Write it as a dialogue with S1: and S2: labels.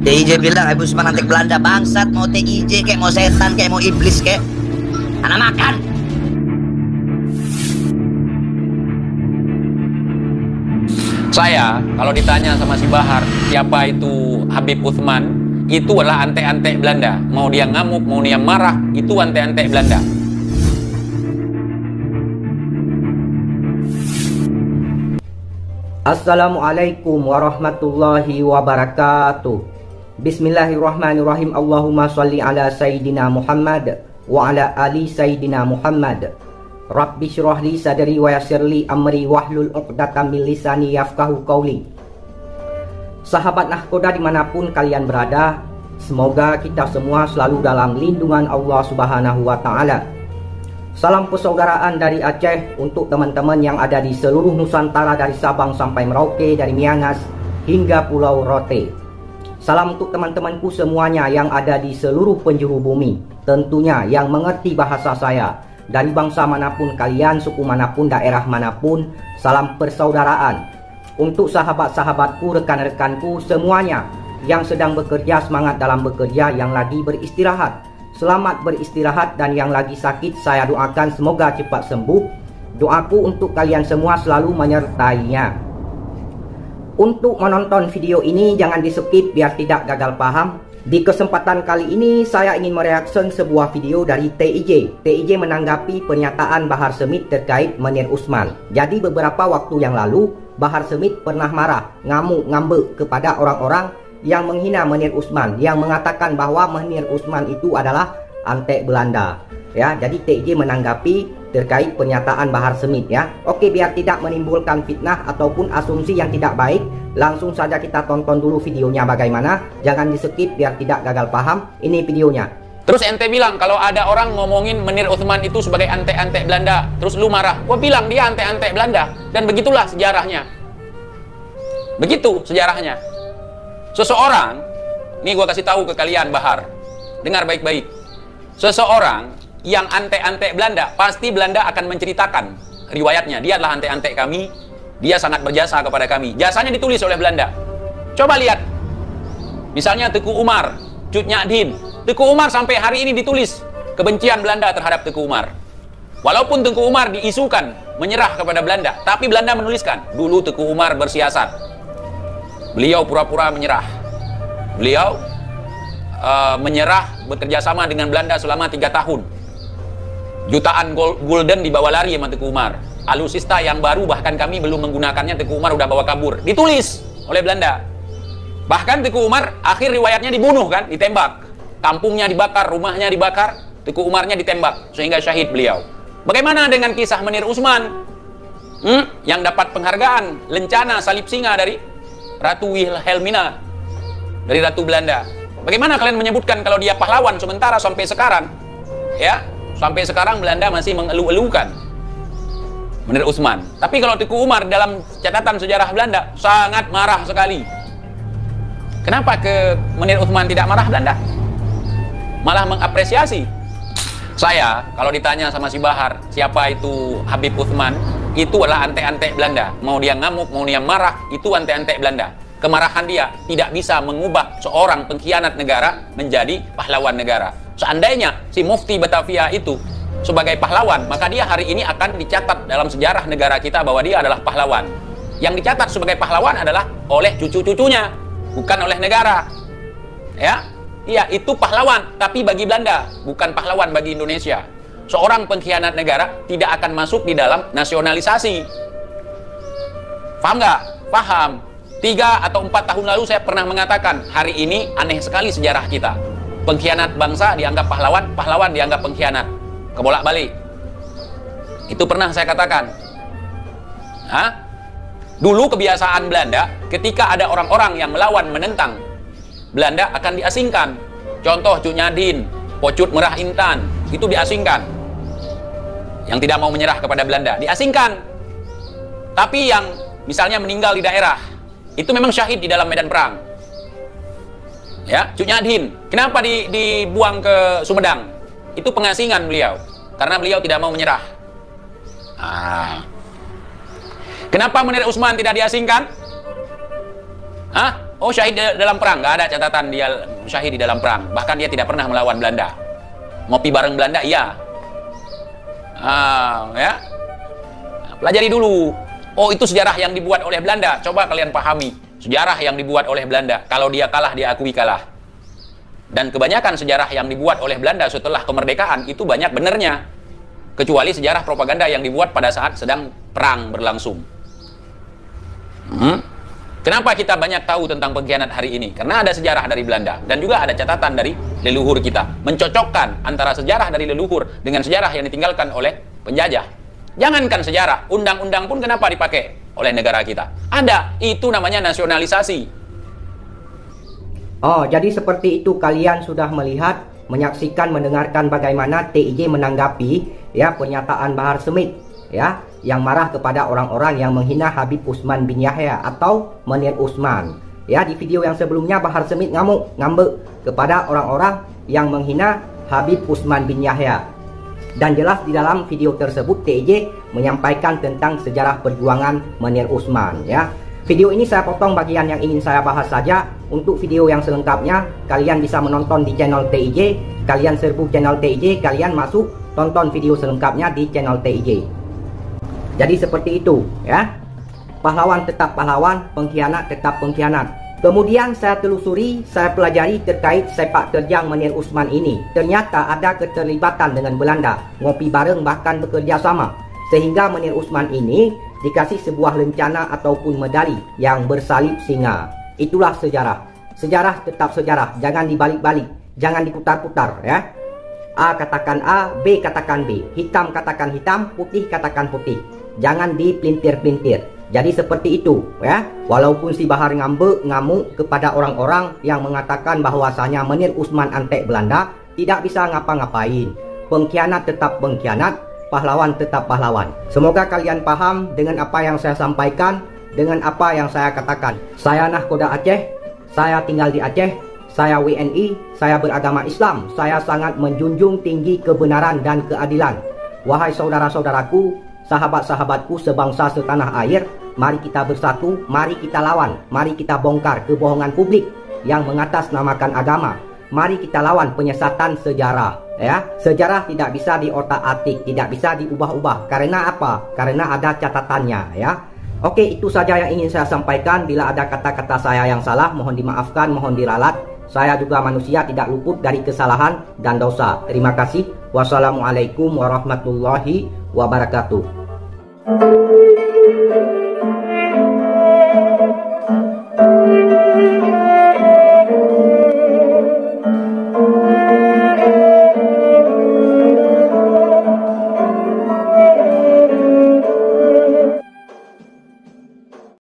S1: TIJ bilang Habib Usman antek Belanda. Bangsat, mau TIJ kayak mau setan kayak mau iblis kayak anak makan.
S2: Saya kalau ditanya sama si Bahar siapa itu Habib Utsman, itu adalah antek-antek Belanda. Mau dia ngamuk, mau dia marah, itu antek-antek Belanda.
S3: Assalamualaikum warahmatullahi wabarakatuh. Bismillahirrahmanirrahim. Allahumma sholli ala Sayyidina Muhammad wa ala ali Sayyidina Muhammad. Rabbi syrah li sadri wa yassir li amri wahlul 'uqdatam min lisani yafqahu qawli. Sahabat Nahkoda dimanapun kalian berada, semoga kita semua selalu dalam lindungan Allah Subhanahu wa Ta'ala. Salam persaudaraan dari Aceh untuk teman-teman yang ada di seluruh Nusantara, dari Sabang sampai Merauke, dari Miangas hingga Pulau Rote. Salam untuk teman-temanku semuanya yang ada di seluruh penjuru bumi, tentunya yang mengerti bahasa saya. Dari bangsa manapun kalian, suku manapun, daerah manapun, salam persaudaraan. Untuk sahabat-sahabatku, rekan-rekanku semuanya yang sedang bekerja, semangat dalam bekerja, yang lagi beristirahat, selamat beristirahat, dan yang lagi sakit saya doakan semoga cepat sembuh. Doaku untuk kalian semua selalu menyertainya. Untuk menonton video ini jangan di skip biar tidak gagal paham. Di kesempatan kali ini saya ingin mereaksi sebuah video dari TIJ. TIJ menanggapi pernyataan Bahar Smith terkait Munir Utsman. Jadi beberapa waktu yang lalu Bahar Smith pernah marah, ngamuk, ngambek kepada orang-orang yang menghina Munir Utsman, yang mengatakan bahwa Munir Utsman itu adalah antek Belanda. Ya, jadi TIJ menanggapi terkait pernyataan Bahar Smith ya. Oke, biar tidak menimbulkan fitnah ataupun asumsi yang tidak baik, langsung saja kita tonton dulu videonya bagaimana. Jangan di skip biar tidak gagal paham. Ini videonya.
S2: Terus ente bilang kalau ada orang ngomongin Munir Utsman itu sebagai antek-antek Belanda, terus lu marah. Gua bilang dia antek-antek Belanda, dan begitulah sejarahnya. Begitu sejarahnya. Seseorang, nih gua kasih tahu ke kalian Bahar, dengar baik-baik. Seseorang yang antek-antek Belanda, pasti Belanda akan menceritakan riwayatnya. Dia adalah antek-antek kami, dia sangat berjasa kepada kami. Jasanya ditulis oleh Belanda. Coba lihat, misalnya Teku Umar, Cut Nyak Dien. Teku Umar sampai hari ini ditulis kebencian Belanda terhadap Teku Umar. Walaupun Teku Umar diisukan menyerah kepada Belanda, tapi Belanda menuliskan, dulu Teku Umar bersiasat. Beliau pura-pura menyerah. Beliau menyerah bekerja sama dengan Belanda selama 3 tahun. Jutaan gulden dibawa lari sama Teku Umar. Alusista yang baru bahkan kami belum menggunakannya, Teku Umar udah bawa kabur. Ditulis oleh Belanda. Bahkan Teku Umar akhir riwayatnya dibunuh kan, ditembak. Kampungnya dibakar, rumahnya dibakar, Teku Umarnya ditembak sehingga syahid beliau. Bagaimana dengan kisah Munir Utsman? Yang dapat penghargaan Lencana Salib Singa dari Ratu Wilhelmina, dari Ratu Belanda. Bagaimana kalian menyebutkan kalau dia pahlawan sementara sampai sekarang, ya, sampai sekarang Belanda masih mengeluh-elukan Munir Utsman. Tapi kalau Teku Umar dalam catatan sejarah Belanda sangat marah sekali. Kenapa ke Munir Utsman tidak marah Belanda? Malah mengapresiasi. Saya kalau ditanya sama si Bahar siapa itu Habib Utsman, itu adalah antek-antek Belanda. Mau dia ngamuk, mau dia marah, itu antek-antek Belanda. Kemarahan dia tidak bisa mengubah seorang pengkhianat negara menjadi pahlawan negara. Seandainya si Mufti Batavia itu sebagai pahlawan, maka dia hari ini akan dicatat dalam sejarah negara kita bahwa dia adalah pahlawan. Yang dicatat sebagai pahlawan adalah oleh cucu-cucunya, bukan oleh negara. Ya, iya, itu pahlawan, tapi bagi Belanda, bukan pahlawan bagi Indonesia. Seorang pengkhianat negara tidak akan masuk di dalam nasionalisasi. Paham nggak? Paham. 3 atau 4 tahun lalu saya pernah mengatakan, hari ini aneh sekali sejarah kita. Pengkhianat bangsa dianggap pahlawan, pahlawan dianggap pengkhianat. Kebolak-balik. Itu pernah saya katakan. Dulu kebiasaan Belanda, ketika ada orang-orang yang melawan menentang Belanda akan diasingkan. Contoh Cut Nyak Dien, Pocut Merah Intan, itu diasingkan. Yang tidak mau menyerah kepada Belanda, diasingkan. Tapi yang misalnya meninggal di daerah, itu memang syahid di dalam medan perang. Ya, Cut Nyak Dien, kenapa dibuang ke Sumedang? Itu pengasingan beliau, karena beliau tidak mau menyerah. Kenapa Munir Utsman tidak diasingkan? Oh, syahid dalam perang, nggak ada catatan dia syahid di dalam perang. Bahkan dia tidak pernah melawan Belanda. Ngopi bareng Belanda, iya. Ya. Pelajari dulu. Oh, itu sejarah yang dibuat oleh Belanda. Coba kalian pahami sejarah yang dibuat oleh Belanda. Kalau dia kalah, dia akui kalah. Dan kebanyakan sejarah yang dibuat oleh Belanda setelah kemerdekaan itu banyak benernya. Kecuali sejarah propaganda yang dibuat pada saat sedang perang berlangsung. Kenapa kita banyak tahu tentang pengkhianat hari ini? Karena ada sejarah dari Belanda dan juga ada catatan dari leluhur kita. Mencocokkan antara sejarah dari leluhur dengan sejarah yang ditinggalkan oleh penjajah. Jangankan sejarah, undang-undang pun kenapa dipakai oleh negara kita? Ada, itu namanya nasionalisasi.
S3: Oh, jadi seperti itu kalian sudah melihat, menyaksikan, mendengarkan bagaimana TIJ menanggapi ya pernyataan Bahar Smith ya yang marah kepada orang-orang yang menghina Habib Utsman bin Yahya atau Munir Utsman. Ya, di video yang sebelumnya Bahar Smith ngambek kepada orang-orang yang menghina Habib Utsman bin Yahya. Dan jelas di dalam video tersebut TIJ menyampaikan tentang sejarah perjuangan Munir Utsman ya. Video ini saya potong bagian yang ingin saya bahas saja. Untuk video yang selengkapnya kalian bisa menonton di channel TIJ. Kalian serbu channel TIJ, kalian masuk tonton video selengkapnya di channel TIJ. Jadi seperti itu ya. Pahlawan tetap pahlawan, pengkhianat tetap pengkhianat. Kemudian saya telusuri, saya pelajari terkait sepak terjang Munir Utsman ini. Ternyata ada keterlibatan dengan Belanda, ngopi bareng bahkan bekerja sama. Sehingga Munir Utsman ini dikasih sebuah lencana ataupun medali yang bersalib singa. Itulah sejarah. Sejarah tetap sejarah, jangan dibalik-balik, jangan diputar-putar ya. A katakan A, B katakan B, hitam katakan hitam, putih katakan putih. Jangan dipelintir-pelintir. Jadi seperti itu ya. Walaupun si Bahar ngambek, ngamuk kepada orang-orang yang mengatakan bahwasanya Munir Utsman antek Belanda, tidak bisa ngapa-ngapain. Pengkhianat tetap pengkhianat, pahlawan tetap pahlawan. Semoga kalian paham dengan apa yang saya sampaikan, dengan apa yang saya katakan. Saya nahkoda Aceh, saya tinggal di Aceh, saya WNI, saya beragama Islam, saya sangat menjunjung tinggi kebenaran dan keadilan. Wahai saudara-saudaraku, sahabat-sahabatku sebangsa setanah air, mari kita bersatu, mari kita lawan, mari kita bongkar kebohongan publik yang mengatasnamakan agama. Mari kita lawan penyesatan sejarah ya. Sejarah tidak bisa diotak-atik, tidak bisa diubah-ubah. Karena apa? Karena ada catatannya ya. Oke, itu saja yang ingin saya sampaikan. Bila ada kata-kata saya yang salah, mohon dimaafkan, mohon diralat. Saya juga manusia, tidak luput dari kesalahan dan dosa. Terima kasih. Wassalamualaikum warahmatullahi wabarakatuh.